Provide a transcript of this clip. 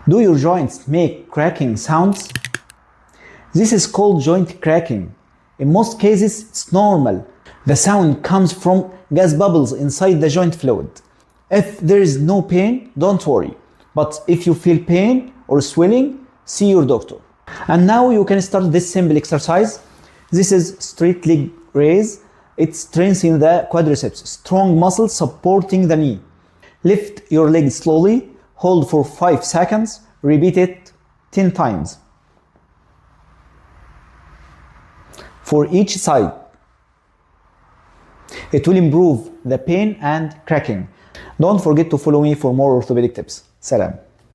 Do your joints make cracking sounds? This is called joint cracking. In most cases, it's normal. The sound comes from gas bubbles inside the joint fluid. If there is no pain, don't worry. But if you feel pain or swelling, see your doctor. And now you can start this simple exercise. This is straight leg raise. It strengthens the quadriceps, strong muscle supporting the knee. Lift your leg slowly, hold for 5 seconds, repeat it 10 times. For each side. It will improve the pain and cracking. Don't forget to follow me for more orthopedic tips. Salam.